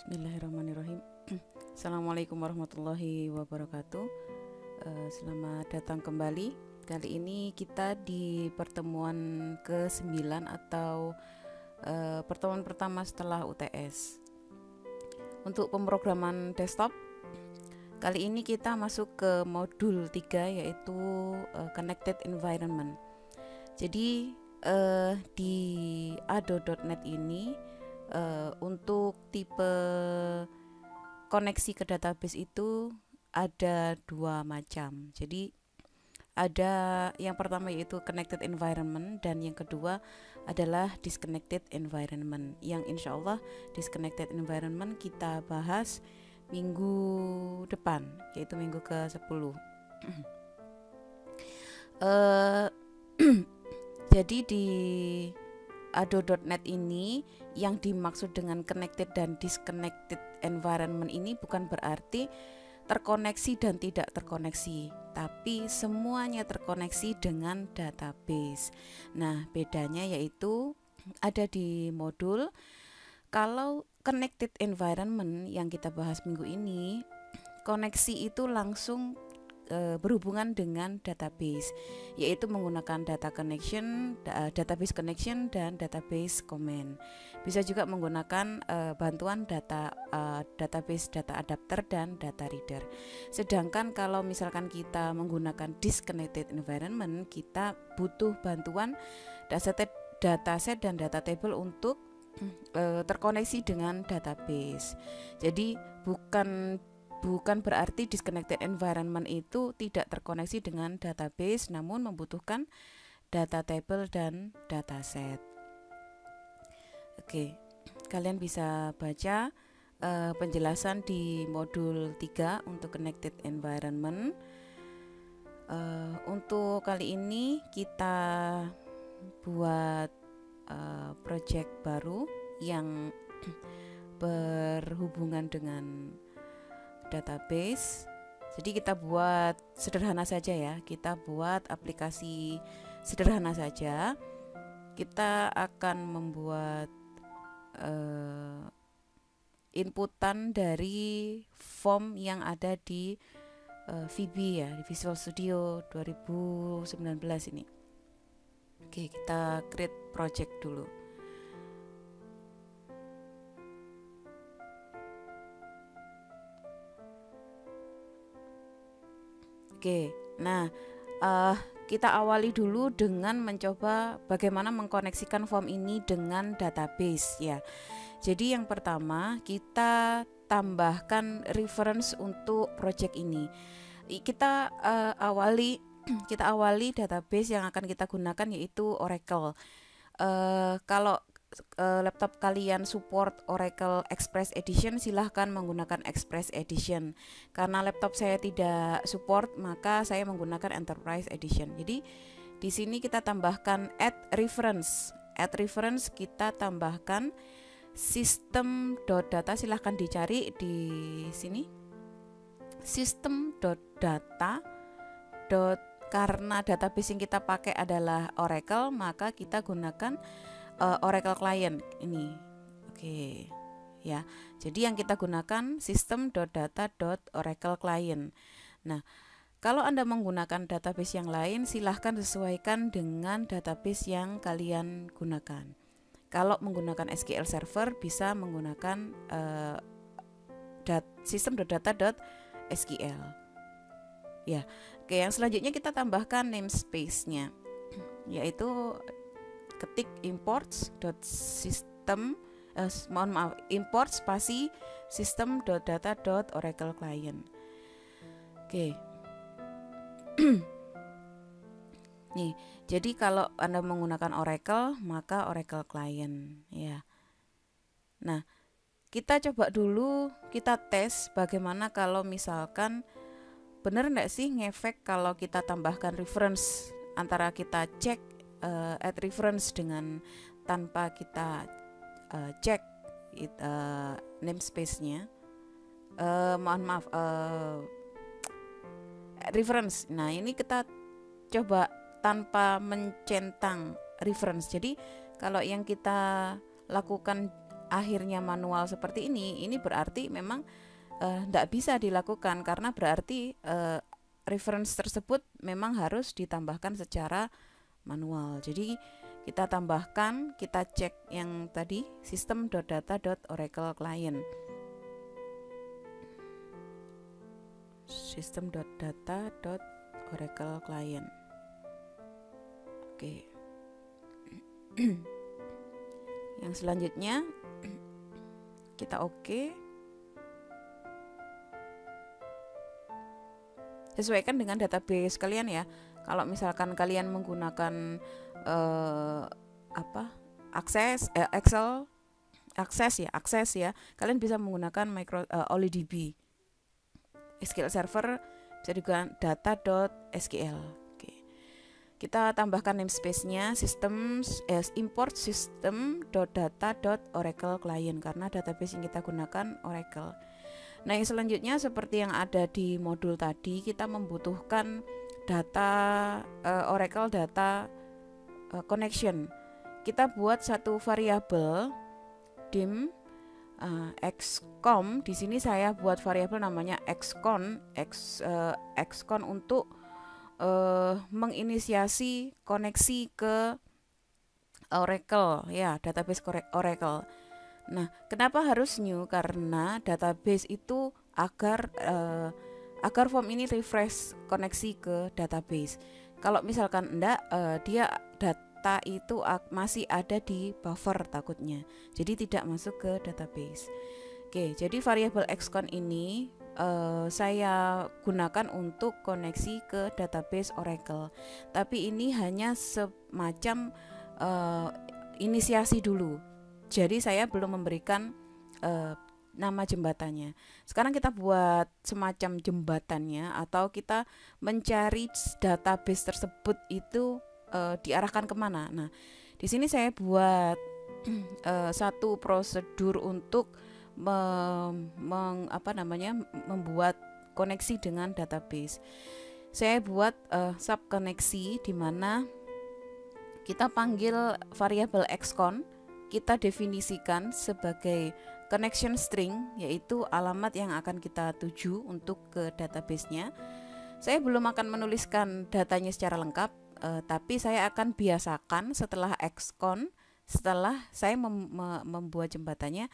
Bismillahirrahmanirrahim. Assalamualaikum warahmatullahi wabarakatuh. Selamat datang kembali. Kali ini kita di pertemuan ke-9 atau pertemuan pertama setelah UTS. Untuk pemrograman desktop, kali ini kita masuk ke modul 3 yaitu Connected Environment. Jadi di ado.net ini untuk tipe koneksi ke database itu ada dua macam. Jadi ada yang pertama yaitu connected environment dan yang kedua adalah disconnected environment. Yang insya Allah disconnected environment kita bahas minggu depan, yaitu minggu ke-10. Jadi di ado.net ini yang dimaksud dengan connected dan disconnected environment ini bukan berarti terkoneksi dan tidak terkoneksi, tapi semuanya terkoneksi dengan database. Nah, bedanya yaitu ada di modul. Kalau connected environment yang kita bahas minggu ini, koneksi itu langsung berhubungan dengan database, yaitu menggunakan database connection dan database comment. Bisa juga menggunakan bantuan database data adapter dan data reader. Sedangkan kalau misalkan kita menggunakan disconnected environment, kita butuh bantuan dataset dan data table untuk terkoneksi dengan database. Jadi bukan berarti disconnected environment itu tidak terkoneksi dengan database, namun membutuhkan data table dan dataset. Oke, kalian bisa baca penjelasan di modul 3 untuk connected environment. Untuk kali ini kita buat project baru yang berhubungan dengan database. Jadi kita buat sederhana saja ya. Kita buat aplikasi sederhana saja. Kita akan membuat inputan dari form yang ada di VB ya, di Visual Studio 2019 ini. Oke, kita create project dulu. Oke, nah kita awali dulu dengan mencoba bagaimana mengkoneksikan form ini dengan database ya. Jadi yang pertama kita tambahkan reference untuk project ini. Kita awali database yang akan kita gunakan yaitu Oracle. Kalau laptop kalian support Oracle Express Edition, silahkan menggunakan Express Edition. Karena laptop saya tidak support, maka saya menggunakan Enterprise Edition. Jadi di sini kita tambahkan add reference. Add reference kita tambahkan system.data, silahkan dicari di sini. System.data. Karena database yang kita pakai adalah Oracle, maka kita gunakan Oracle Client ini. Oke. Ya. Jadi yang kita gunakan system.data.oracle client. Nah, kalau Anda menggunakan database yang lain, silahkan sesuaikan dengan database yang kalian gunakan. Kalau menggunakan SQL Server bisa menggunakan system.data.sql. Ya. Oke, yang selanjutnya kita tambahkan namespace-nya, yaitu ketik imports.system import spasi system.data.oracle client. Oke. Nih, jadi kalau Anda menggunakan Oracle, maka Oracle client ya. Nah, kita coba dulu, kita tes bagaimana kalau misalkan benar enggak sih ngefek kalau kita tambahkan reference, antara kita cek add reference dengan tanpa kita cek namespace-nya. Reference. Nah, ini kita coba tanpa mencentang reference. Jadi kalau yang kita lakukan akhirnya manual seperti ini berarti memang tidak bisa dilakukan, karena berarti reference tersebut memang harus ditambahkan secara manual. Jadi kita tambahkan, kita cek yang tadi system.data.oracle client, system.data.oracle client. Oke. Yang selanjutnya kita oke. Sesuaikan dengan database kalian ya. Kalau misalkan kalian menggunakan Excel akses ya, kalian bisa menggunakan OliDB. SQL Server bisa juga data.sql. Oke. Kita tambahkan namespace-nya import system.data.oracle client, karena database yang kita gunakan Oracle. Nah, yang selanjutnya seperti yang ada di modul tadi, kita membutuhkan data Oracle data connection. Kita buat satu variabel dim xcom. Di sini saya buat variabel namanya xcon untuk menginisiasi koneksi ke Oracle ya, database Oracle. Nah, kenapa harus new? Karena database itu agar form ini refresh koneksi ke database. Kalau misalkan enggak, dia data itu masih ada di buffer takutnya, jadi tidak masuk ke database. Oke, jadi variabel xcon ini saya gunakan untuk koneksi ke database Oracle. Tapi ini hanya semacam inisiasi dulu. Jadi saya belum memberikan nama jembatannya. Sekarang kita buat semacam jembatannya, atau kita mencari database tersebut itu diarahkan kemana. Nah, di sini saya buat satu prosedur untuk membuat koneksi dengan database. Saya buat subkoneksi di mana kita panggil variabel xcon, kita definisikan sebagai connection string, yaitu alamat yang akan kita tuju untuk ke database-nya. Saya belum akan menuliskan datanya secara lengkap, tapi saya akan biasakan setelah xcon, setelah saya membuat jembatannya,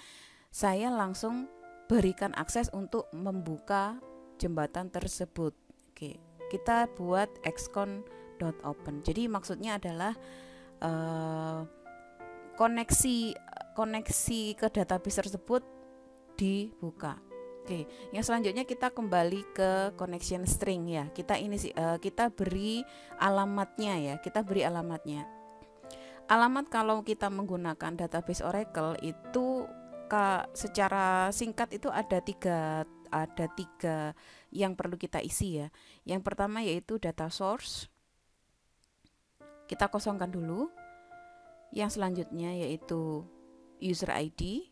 saya langsung berikan akses untuk membuka jembatan tersebut. Oke, kita buat xcon.open. Jadi maksudnya adalah koneksi ke database tersebut dibuka. Oke, yang selanjutnya kita kembali ke connection string ya. Kita beri alamatnya ya. Alamat kalau kita menggunakan database Oracle itu secara singkat itu ada tiga yang perlu kita isi ya. Yang pertama yaitu data source. Kita kosongkan dulu. Yang selanjutnya yaitu user ID.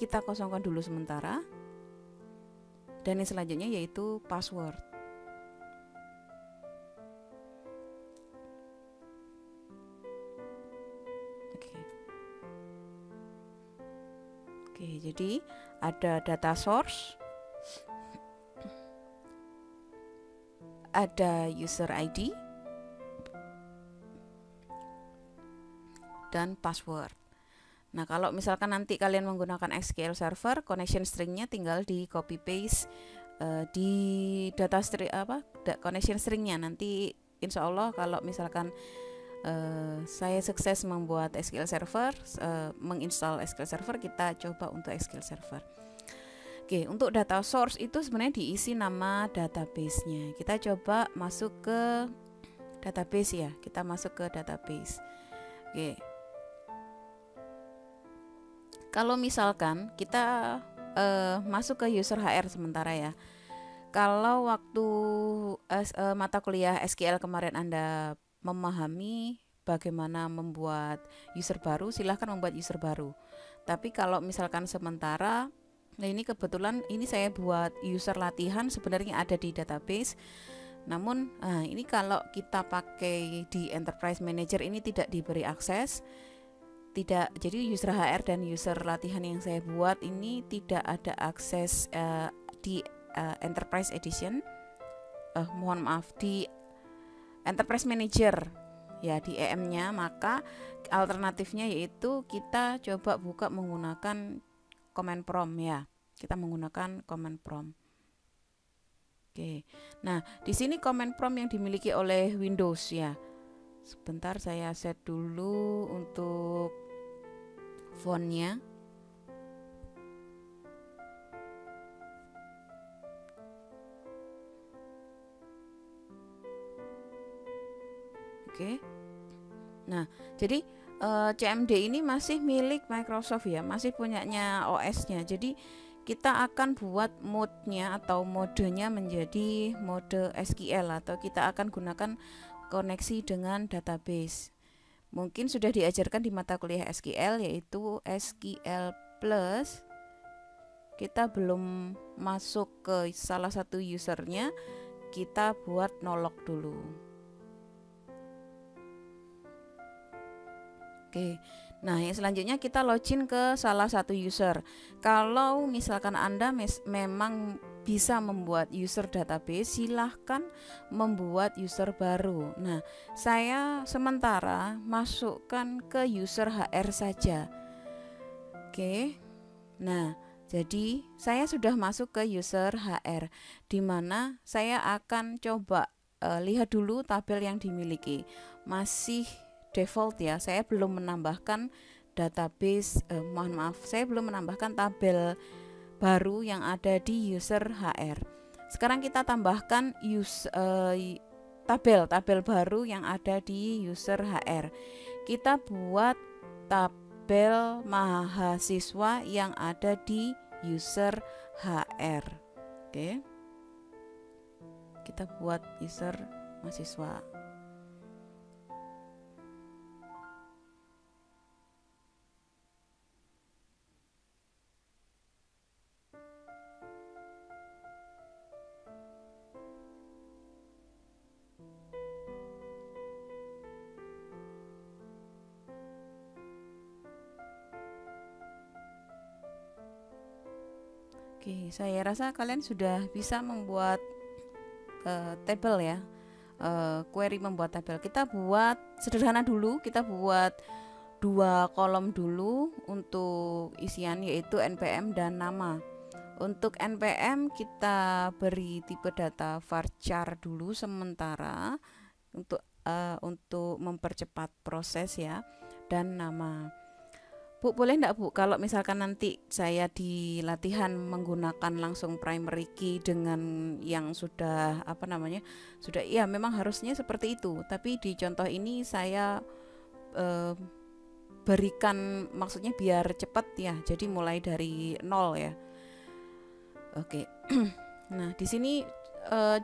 Kita kosongkan dulu sementara. Dan yang selanjutnya yaitu password. Oke, jadi ada data source, ada user ID, dan password. Nah, kalau misalkan nanti kalian menggunakan SQL Server, connection stringnya tinggal di copy paste di data string connection stringnya. Nanti insya Allah kalau misalkan saya sukses membuat SQL Server, menginstal SQL Server, kita coba untuk SQL Server. Oke, untuk data source itu sebenarnya diisi nama database-nya. Kita coba masuk ke database ya. Kita masuk ke database. Oke. Kalau misalkan kita masuk ke user HR sementara ya. Kalau waktu mata kuliah SQL kemarin Anda memahami bagaimana membuat user baru, silahkan membuat user baru. Tapi kalau misalkan sementara, nah ini kebetulan ini saya buat user latihan, sebenarnya ada di database. Namun ini kalau kita pakai di Enterprise Manager ini tidak diberi akses. tidak, jadi user HR dan user latihan yang saya buat ini tidak ada akses di Enterprise Edition, mohon maaf, di Enterprise Manager ya, di EM-nya. Maka alternatifnya yaitu kita coba buka menggunakan command prompt ya. Kita menggunakan command prompt. Oke. Nah, di sini command prompt yang dimiliki oleh Windows ya. Sebentar saya set dulu untuk fontnya. Oke. Nah, jadi CMD ini masih milik Microsoft ya, masih punyanya OS-nya. Jadi kita akan buat mode-nya atau modenya menjadi mode SQL, atau kita akan gunakan koneksi dengan database. Mungkin sudah diajarkan di mata kuliah SQL, yaitu SQL Plus. Kita belum masuk ke salah satu usernya, kita buat nolok dulu. Oke, nah yang selanjutnya kita login ke salah satu user. Kalau misalkan Anda memang bisa membuat user database, silahkan membuat user baru. Nah, saya sementara masukkan ke user HR saja. Oke, nah jadi saya sudah masuk ke user HR, di mana saya akan coba lihat dulu tabel yang dimiliki. Masih default ya, saya belum menambahkan database, mohon maaf, saya belum menambahkan tabel baru yang ada di user HR. Sekarang kita tambahkan tabel baru yang ada di user HR. Kita buat tabel mahasiswa yang ada di user HR. Oke, kita buat user mahasiswa. Oke, saya rasa kalian sudah bisa membuat tabel ya, query membuat tabel. Kita buat sederhana dulu, kita buat 2 kolom dulu untuk isian, yaitu NPM dan nama. Untuk NPM kita beri tipe data varchar dulu sementara untuk mempercepat proses ya, dan nama. Bu, boleh enggak Bu, kalau misalkan nanti saya di latihan menggunakan langsung primary key dengan yang sudah sudah ya, memang harusnya seperti itu, tapi di contoh ini saya berikan, maksudnya biar cepat ya, jadi mulai dari 0 ya. Oke. Nah, di sini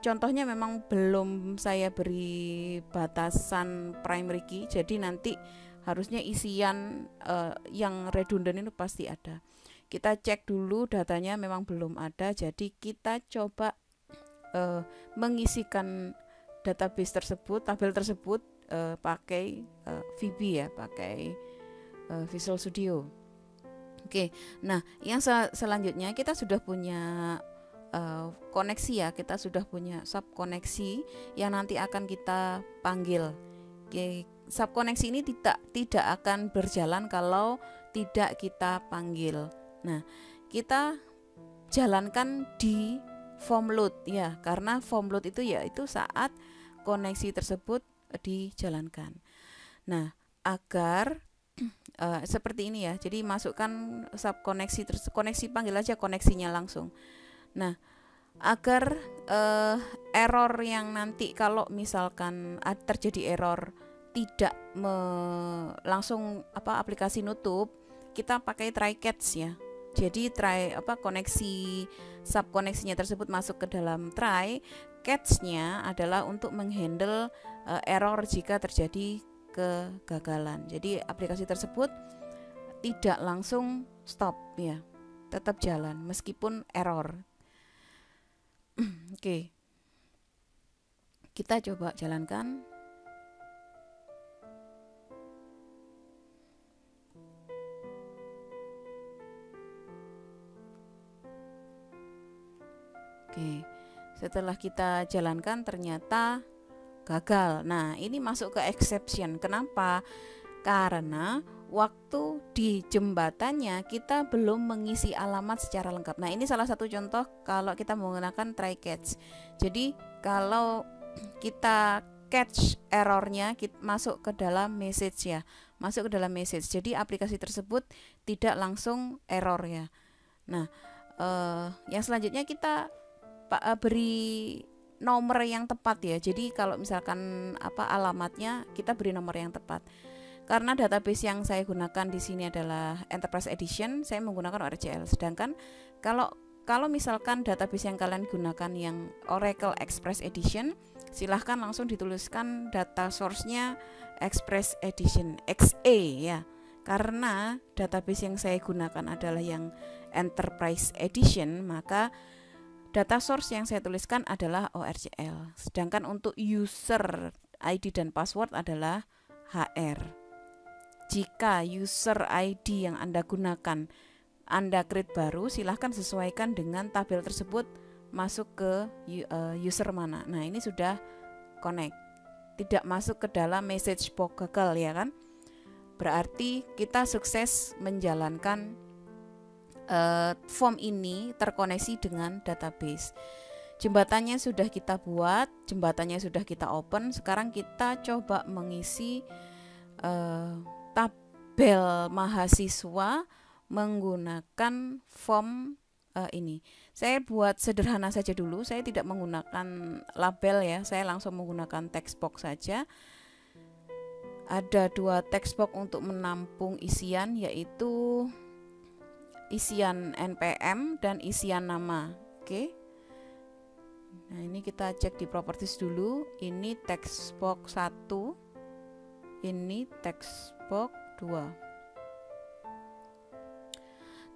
contohnya memang belum saya beri batasan primary key, jadi nanti harusnya isian yang redundant itu pasti ada. Kita cek dulu datanya memang belum ada, jadi kita coba mengisikan database tersebut, tabel tersebut pakai VB ya, pakai Visual Studio. Oke, nah yang selanjutnya kita sudah punya koneksi ya, kita sudah punya sub koneksi yang nanti akan kita panggil. Oke, sub koneksi ini tidak akan berjalan kalau tidak kita panggil. Nah, kita jalankan di form load ya, karena form load itu yaitu saat koneksi tersebut dijalankan. Nah, agar seperti ini ya, jadi masukkan sub koneksi panggil aja koneksinya langsung. Nah, agar error yang nanti kalau misalkan terjadi error tidak langsung aplikasi nutup, kita pakai try catch ya. Jadi koneksi sub koneksinya tersebut masuk ke dalam try catch-nya adalah untuk menghandle error jika terjadi kegagalan. Jadi aplikasi tersebut tidak langsung stop ya, tetap jalan meskipun error. Oke, kita coba jalankan. Oke, setelah kita jalankan ternyata gagal. Nah, ini masuk ke exception. Kenapa? Karena waktu di jembatannya kita belum mengisi alamat secara lengkap. Nah, ini salah satu contoh kalau kita menggunakan try catch. Jadi kalau kita catch errornya, kita masuk ke dalam message ya, masuk ke dalam message. Jadi aplikasi tersebut tidak langsung error ya. Nah, yang selanjutnya kita beri nomor yang tepat ya. Jadi kalau misalkan alamatnya, kita beri nomor yang tepat. Karena database yang saya gunakan di sini adalah Enterprise Edition, saya menggunakan ORCL. Sedangkan kalau misalkan database yang kalian gunakan yang Oracle Express Edition, silahkan langsung dituliskan data source-nya Express Edition XE ya. Karena database yang saya gunakan adalah yang Enterprise Edition, maka data source yang saya tuliskan adalah ORCL. Sedangkan untuk user ID dan password adalah HR. Jika user ID yang Anda gunakan Anda create baru, silahkan sesuaikan dengan tabel tersebut masuk ke user mana. Nah, ini sudah connect. Tidak masuk ke dalam message box gagal ya kan? Berarti kita sukses menjalankan form ini terkoneksi dengan database. Jembatannya sudah kita buat, jembatannya sudah kita open. Sekarang kita coba mengisi tabel mahasiswa menggunakan form ini. Saya buat sederhana saja dulu. Saya tidak menggunakan label ya. Saya langsung menggunakan text box saja. Ada 2 text box untuk menampung isian, yaitu isian NPM dan isian nama. Oke. Nah, ini kita cek di properties dulu. Ini text box 1. Ini text box 2.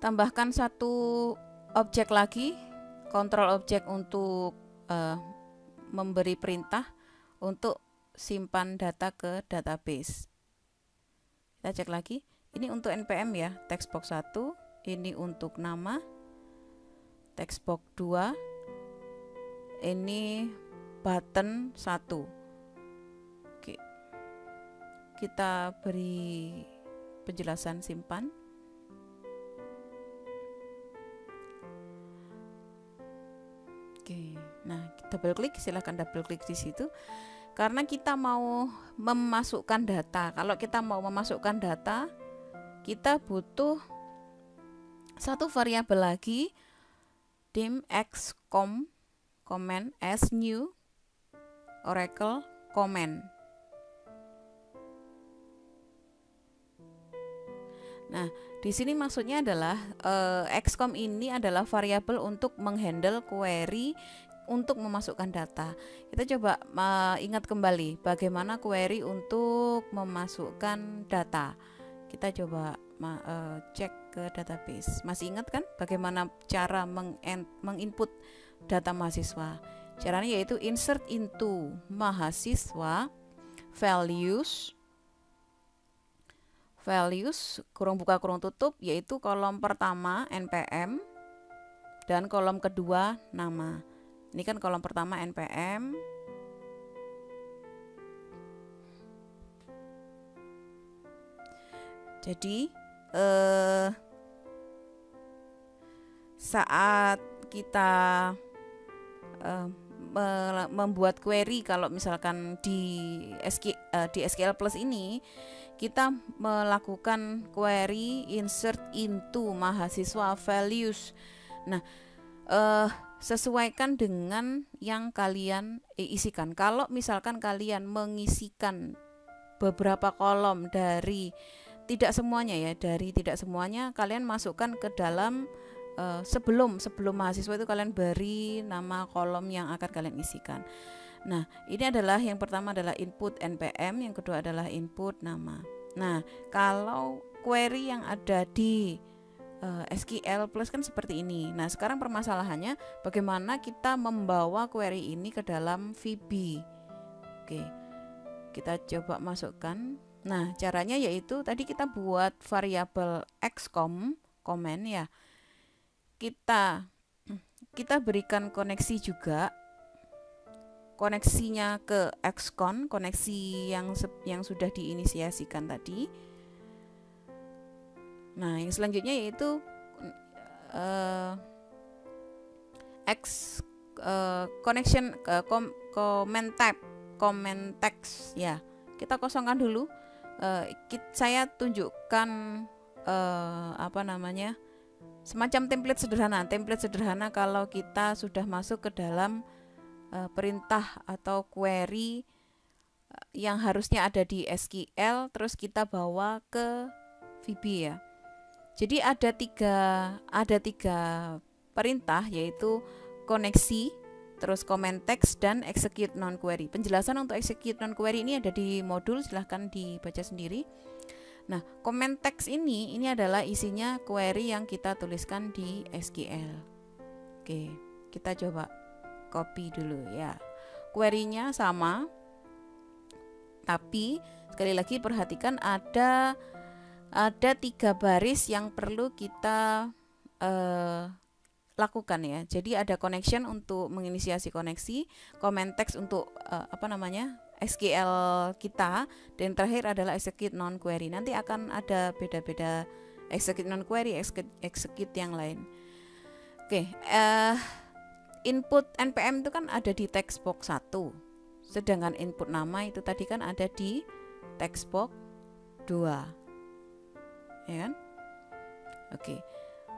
Tambahkan 1 objek lagi, kontrol objek untuk memberi perintah untuk simpan data ke database. Kita cek lagi. Ini untuk NPM ya, text box 1. Ini untuk nama, text box 2, ini button 1. Oke. Kita beri penjelasan simpan. Oke. Nah, double klik, silahkan double klik di situ. Karena kita mau memasukkan data. Kalau kita mau memasukkan data, kita butuh 1 variabel lagi, dim xcom comment as new oracle comment. Nah, di sini maksudnya adalah xcom ini adalah variabel untuk menghandle query untuk memasukkan data. Kita coba ingat kembali bagaimana query untuk memasukkan data. Kita coba cek ke database. Masih ingat kan bagaimana cara menginput data mahasiswa? Caranya yaitu insert into mahasiswa values kurung buka kurung tutup, yaitu kolom pertama NPM dan kolom kedua nama. Ini kan kolom pertama NPM, jadi saat kita membuat query, kalau misalkan di SQL Plus ini kita melakukan query insert into mahasiswa values. Nah, sesuaikan dengan yang kalian isikan. Kalau misalkan kalian mengisikan beberapa kolom dari tidak semuanya ya, kalian masukkan ke dalam sebelum mahasiswa itu kalian beri nama kolom yang akan kalian isikan. Nah, ini adalah yang pertama adalah input NPM, yang kedua adalah input nama. Nah, kalau query yang ada di SQL Plus kan seperti ini. Nah, sekarang permasalahannya bagaimana kita membawa query ini ke dalam VB. Oke, kita coba masukkan. Nah, caranya yaitu tadi kita buat variabel xcom comment ya. Kita kita berikan koneksi juga, koneksinya ke Xcon, koneksi yang sudah diinisiasikan tadi. Nah, yang selanjutnya yaitu connection comment type, comment text ya. Kita kosongkan dulu. Saya tunjukkan semacam template sederhana kalau kita sudah masuk ke dalam perintah atau query yang harusnya ada di SQL, terus kita bawa ke VB ya. Jadi ada tiga perintah, yaitu koneksi, terus comment text, dan execute non query. Penjelasan untuk execute non query ini ada di modul, silahkan dibaca sendiri. Nah, comment text ini adalah isinya query yang kita tuliskan di SQL. Oke, kita coba copy dulu ya. Query-nya sama, tapi sekali lagi perhatikan ada 3 baris yang perlu kita lakukan ya. Jadi ada connection untuk menginisiasi koneksi, comment text untuk SQL kita, dan terakhir adalah execute non query. Nanti akan ada beda-beda execute non query, execute yang lain. Oke, input npm itu kan ada di text box 1, sedangkan input nama itu tadi kan ada di text box 2, ya kan? Oke.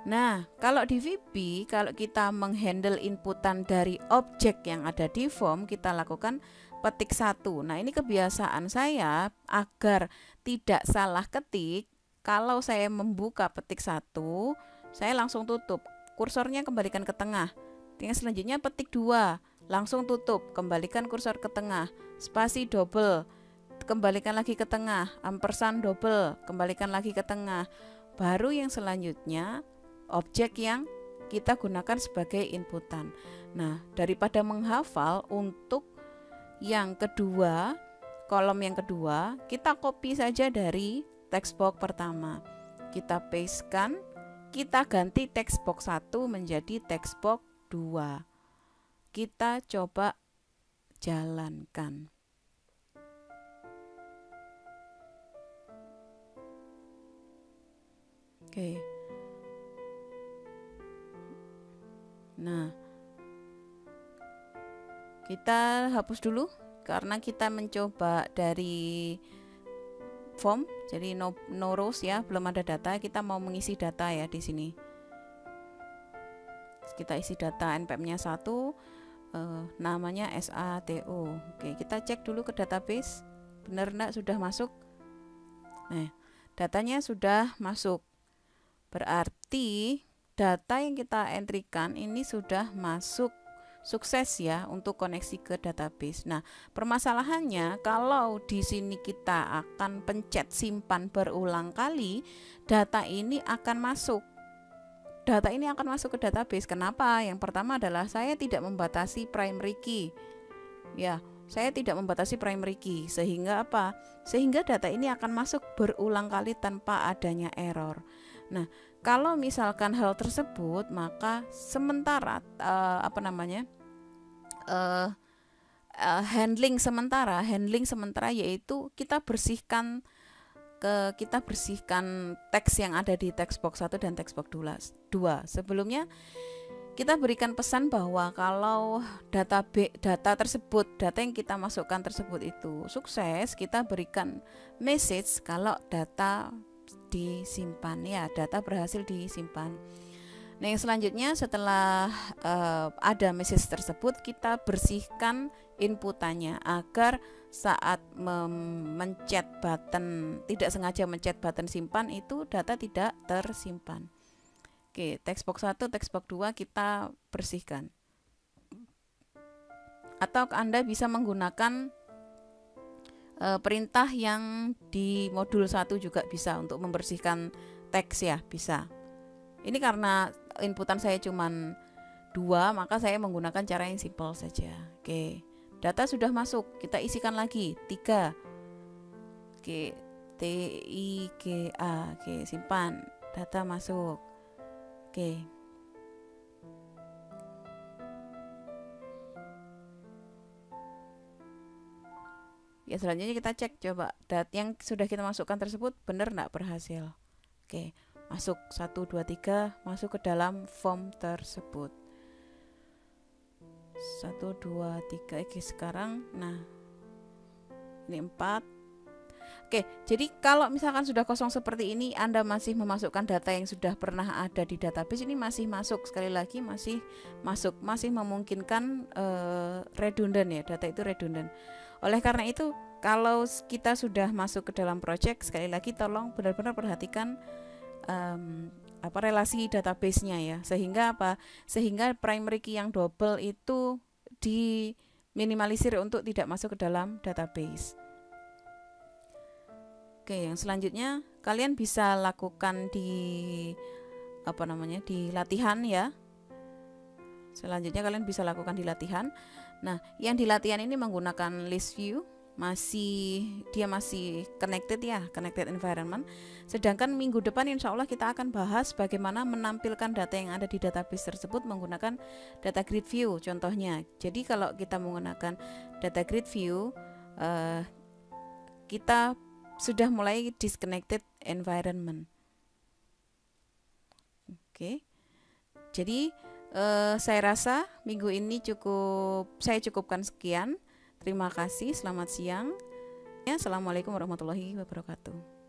Nah, kalau di VB, kalau kita menghandle inputan dari objek yang ada di form, kita lakukan petik 1. Nah, ini kebiasaan saya agar tidak salah ketik. Kalau saya membuka petik 1, saya langsung tutup. Kursornya kembalikan ke tengah. Yang selanjutnya petik 2, langsung tutup, kembalikan kursor ke tengah. Spasi double, kembalikan lagi ke tengah. Ampersand double, kembalikan lagi ke tengah. Baru yang selanjutnya objek yang kita gunakan sebagai inputan. Nah, daripada menghafal, untuk yang kedua, kolom yang kedua, kita copy saja dari text box pertama. Kita pastekan, kita ganti text box 1 menjadi text box 2. Kita coba jalankan. Oke. Nah, kita hapus dulu karena kita mencoba dari form, jadi no rows ya, belum ada data. Kita mau mengisi data ya di sini. Kita isi data npm-nya 1, namanya SATO. Oke, kita cek dulu ke database, benar enggak sudah masuk. Nah, datanya sudah masuk. Berarti data yang kita entrykan ini sudah masuk sukses ya untuk koneksi ke database. Nah, permasalahannya kalau di sini kita akan pencet simpan berulang kali, data ini akan masuk. Data ini akan masuk ke database. Kenapa? Yang pertama adalah saya tidak membatasi primary key. Ya, saya tidak membatasi primary key, sehingga apa? Sehingga data ini akan masuk berulang kali tanpa adanya error. Nah, kalau misalkan hal tersebut, maka sementara handling sementara yaitu kita bersihkan teks yang ada di text box 1 dan text box 2. Sebelumnya kita berikan pesan bahwa kalau data yang kita masukkan tersebut itu sukses, kita berikan message kalau data disimpan ya, data berhasil disimpan. Nah, yang selanjutnya setelah ada message tersebut, kita bersihkan inputannya agar saat mencet button, tidak sengaja mencet button simpan, itu data tidak tersimpan. Oke, text box 1, text box 2 kita bersihkan. Atau Anda bisa menggunakan perintah yang di modul 1 juga bisa untuk membersihkan teks ya, bisa. Ini karena inputan saya cuman 2, maka saya menggunakan cara yang simple saja. Oke, data sudah masuk, kita isikan lagi 3. Oke, TIGA. Oke, simpan, data masuk. Oke. Oke, selanjutnya kita cek coba data yang sudah kita masukkan tersebut benar enggak berhasil. Oke, masuk 1 2 3 masuk ke dalam form tersebut. 1 2 3. Oke, sekarang nah ini 4. Oke, jadi kalau misalkan sudah kosong seperti ini, Anda masih memasukkan data yang sudah pernah ada di database, ini masih masuk. Sekali lagi masih masuk, masih memungkinkan redundant ya, data itu redundant. Oleh karena itu, kalau kita sudah masuk ke dalam project, sekali lagi tolong benar-benar perhatikan relasi database-nya ya, sehingga sehingga primary key yang double itu diminimalisir untuk tidak masuk ke dalam database. Oke, yang selanjutnya kalian bisa lakukan di di latihan ya. Selanjutnya kalian bisa lakukan di latihan. Nah, yang di latihan ini menggunakan list view, dia masih connected ya, connected environment. Sedangkan minggu depan insya Allah kita akan bahas bagaimana menampilkan data yang ada di database tersebut menggunakan data grid view contohnya. Jadi kalau kita menggunakan data grid view, kita sudah mulai disconnected environment. Oke. Jadi saya rasa minggu ini saya cukupkan sekian. Terima kasih, selamat siang. Assalamualaikum warahmatullahi wabarakatuh.